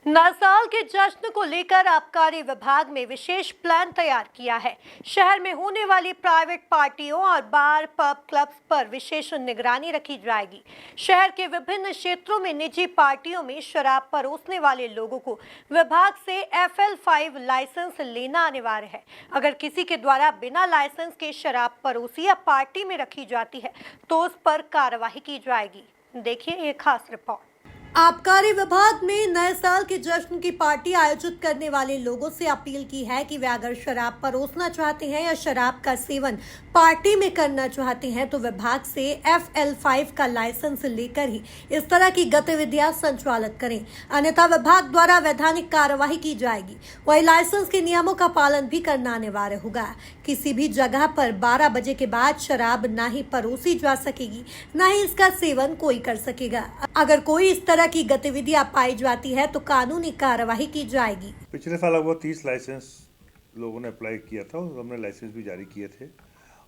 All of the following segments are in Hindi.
नए साल के जश्न को लेकर आबकारी विभाग ने विशेष प्लान तैयार किया है। शहर में होने वाली प्राइवेट पार्टियों और बार पब क्लब्स पर विशेष निगरानी रखी जाएगी। शहर के विभिन्न क्षेत्रों में निजी पार्टियों में शराब परोसने वाले लोगों को विभाग से FL5 लाइसेंस लेना अनिवार्य है। अगर किसी के द्वारा बिना लाइसेंस के शराब परोसी या पार्टी में रखी जाती है तो उस पर कार्रवाई की जाएगी। देखिए ये खास रिपोर्ट। आबकारी विभाग ने नए साल के जश्न की पार्टी आयोजित करने वाले लोगों से अपील की है कि वे अगर शराब परोसना चाहते हैं या शराब का सेवन पार्टी में करना चाहते हैं तो विभाग से FL5 का लाइसेंस लेकर ही इस तरह की गतिविधियां संचालित करें, अन्यथा विभाग द्वारा वैधानिक कार्रवाई की जाएगी। वही लाइसेंस के नियमों का पालन भी करना अनिवार्य होगा। किसी भी जगह पर 12 बजे के बाद शराब न ही परोसी जा सकेगी, न ही इसका सेवन कोई कर सकेगा। अगर कोई इस तरह की गतिविधियां पाई जाती है तो कानूनी कार्रवाई की जाएगी। पिछले साल लगभग 30 लाइसेंस लोगों ने अप्लाई किया था और हमने लाइसेंस भी जारी किए थे।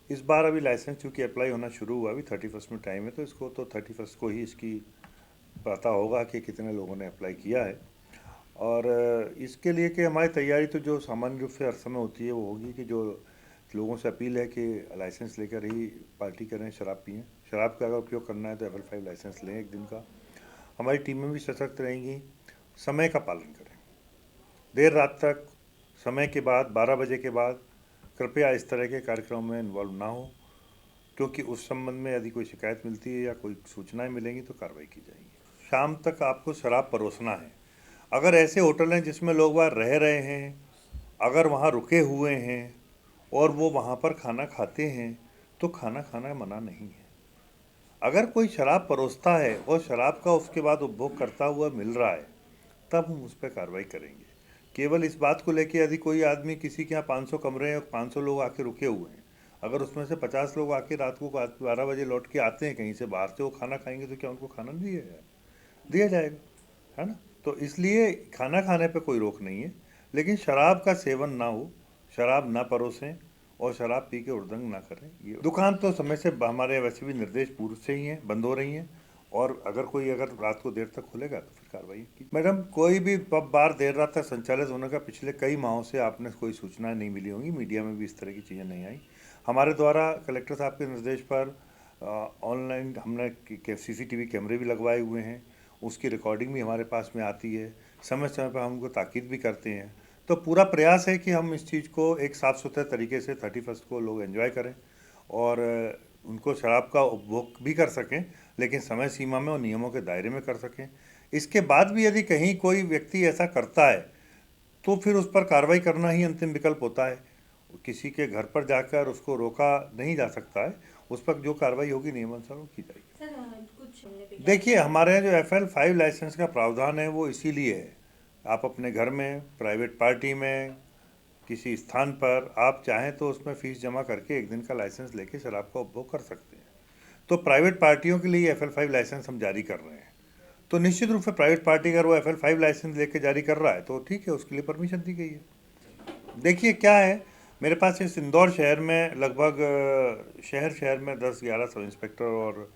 इस बार अभी लाइसेंस चूँकि अप्लाई होना शुरू हुआ, अभी 31 में टाइम है, तो इसको तो 31 को ही इसकी पता होगा कि कितने लोगों ने अप्लाई किया है। और इसके लिए कि हमारी तैयारी तो जो सामान्य रूप से हर समय होती है वो होगी कि जो लोगों से अपील है कि लाइसेंस लेकर ही पार्टी करें, शराब पिएँ। शराब का अगर उपयोग करना है तो FL5 लाइसेंस लें एक दिन का। हमारी टीमें भी सशक्त रहेंगी। समय का पालन करें, देर रात तक, समय के बाद 12 बजे के बाद कृपया इस तरह के कार्यक्रमों में इन्वॉल्व ना हो, क्योंकि उस संबंध में यदि कोई शिकायत मिलती है या कोई सूचनाएं मिलेंगी तो कार्रवाई की जाएगी। शाम तक आपको शराब परोसना है। अगर ऐसे होटल हैं जिसमें लोग वहाँ रह रहे हैं, अगर वहाँ रुके हुए हैं और वो वहाँ पर खाना खाते हैं तो खाना खाना मना नहीं है। अगर कोई शराब परोसता है और शराब का उसके बाद उपभोग करता हुआ मिल रहा है तब हम उस पर कार्रवाई करेंगे। केवल इस बात को लेकर यदि कोई आदमी किसी के यहाँ 500 कमरे हैं और 500 लोग आके रुके हुए हैं, अगर उसमें से 50 लोग आके रात को 12 बजे लौट के आते हैं कहीं से बाहर से, वो खाना खाएंगे तो क्या उनको खाना नहीं दिया जाएगा, है ना? तो इसलिए खाना खाने पर कोई रोक नहीं है, लेकिन शराब का सेवन ना हो, शराब ना परोसें और शराब पी के उड़दंग ना करें। ये दुकान तो समय से हमारे वैसे भी निर्देश पूर्व से ही हैं, बंद हो रही हैं, और अगर रात को देर तक खुलेगा तो फिर कार्रवाई की। मैडम, कोई भी पब बार देर रात तक संचालित होने का पिछले कई माहों से आपने कोई सूचनाएं नहीं मिली होंगी, मीडिया में भी इस तरह की चीज़ें नहीं आई। हमारे द्वारा कलेक्टर साहब के निर्देश पर ऑनलाइन हमने CCTV कैमरे भी लगवाए हुए हैं, उसकी रिकॉर्डिंग भी हमारे पास में आती है। समय समय पर हम उनको ताकीद भी करते हैं। तो पूरा प्रयास है कि हम इस चीज़ को एक साफ़ सुथरे तरीके से 31 को लोग एंजॉय करें और उनको शराब का उपभोग भी कर सकें, लेकिन समय सीमा में और नियमों के दायरे में कर सकें। इसके बाद भी यदि कहीं कोई व्यक्ति ऐसा करता है तो फिर उस पर कार्रवाई करना ही अंतिम विकल्प होता है। किसी के घर पर जाकर उसको रोका नहीं जा सकता है, उस पर जो कार्रवाई होगी नियमानुसार वो की जाएगी। देखिए, हमारे यहाँ जो FL5 लाइसेंस का प्रावधान है वो इसीलिए है, आप अपने घर में, प्राइवेट पार्टी में, किसी स्थान पर आप चाहें तो उसमें फ़ीस जमा करके एक दिन का लाइसेंस लेके शराब का उपभोग कर सकते हैं। तो प्राइवेट पार्टियों के लिए FL5 लाइसेंस हम जारी कर रहे हैं। तो निश्चित रूप से प्राइवेट पार्टी अगर वो FL5 लाइसेंस लेके जारी कर रहा है तो ठीक है, उसके लिए परमिशन दी गई है। देखिए क्या है, मेरे पास इस इंदौर शहर में लगभग शहर में 10-11 सब इंस्पेक्टर और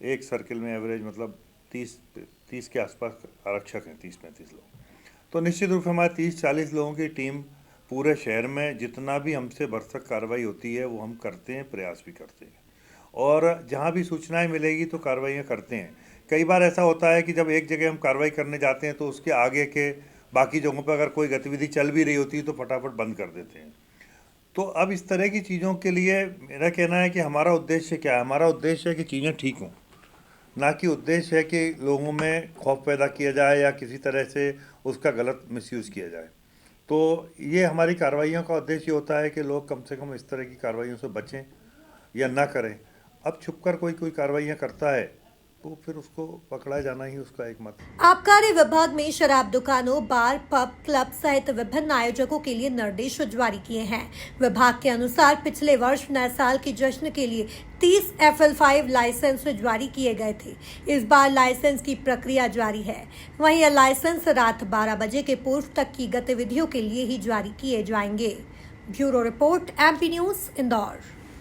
एक सर्किल में एवरेज मतलब 30 के आसपास आरक्षक हैं, 30-35 लोग। तो निश्चित रूप से हमारे 30-40 लोगों की टीम पूरे शहर में जितना भी हमसे भरसक कार्रवाई होती है वो हम करते हैं, प्रयास भी करते हैं, और जहाँ भी सूचनाएं मिलेगी तो कार्रवाइयाँ करते हैं। कई बार ऐसा होता है कि जब एक जगह हम कार्रवाई करने जाते हैं तो उसके आगे के बाकी जगहों पर अगर कोई गतिविधि चल भी रही होती है तो फटाफट बंद कर देते हैं। तो अब इस तरह की चीज़ों के लिए मेरा कहना है कि हमारा उद्देश्य क्या है? हमारा उद्देश्य है कि चीज़ें ठीक हों, ना कि उद्देश्य है कि लोगों में खौफ पैदा किया जाए या किसी तरह से उसका गलत मिसयूज़ किया जाए। तो ये हमारी कार्रवाइयों का उद्देश्य होता है कि लोग कम से कम इस तरह की कार्रवाइयों से बचें या ना करें। अब छुपकर कोई कार्रवाइयाँ करता है तो फिर उसको पकड़ा जाना ही उसका एक मत। आबकारी विभाग में शराब दुकानों, बार, पब, क्लब सहित विभिन्न आयोजकों के लिए निर्देश जारी किए हैं। विभाग के अनुसार पिछले वर्ष नए साल के जश्न के लिए 30 FL5 लाइसेंस जारी किए गए थे। इस बार लाइसेंस की प्रक्रिया जारी है। वहीं यह लाइसेंस रात 12 बजे के पूर्व तक की गतिविधियों के लिए ही जारी किए जाएंगे। Bureau report, MP news, Indore.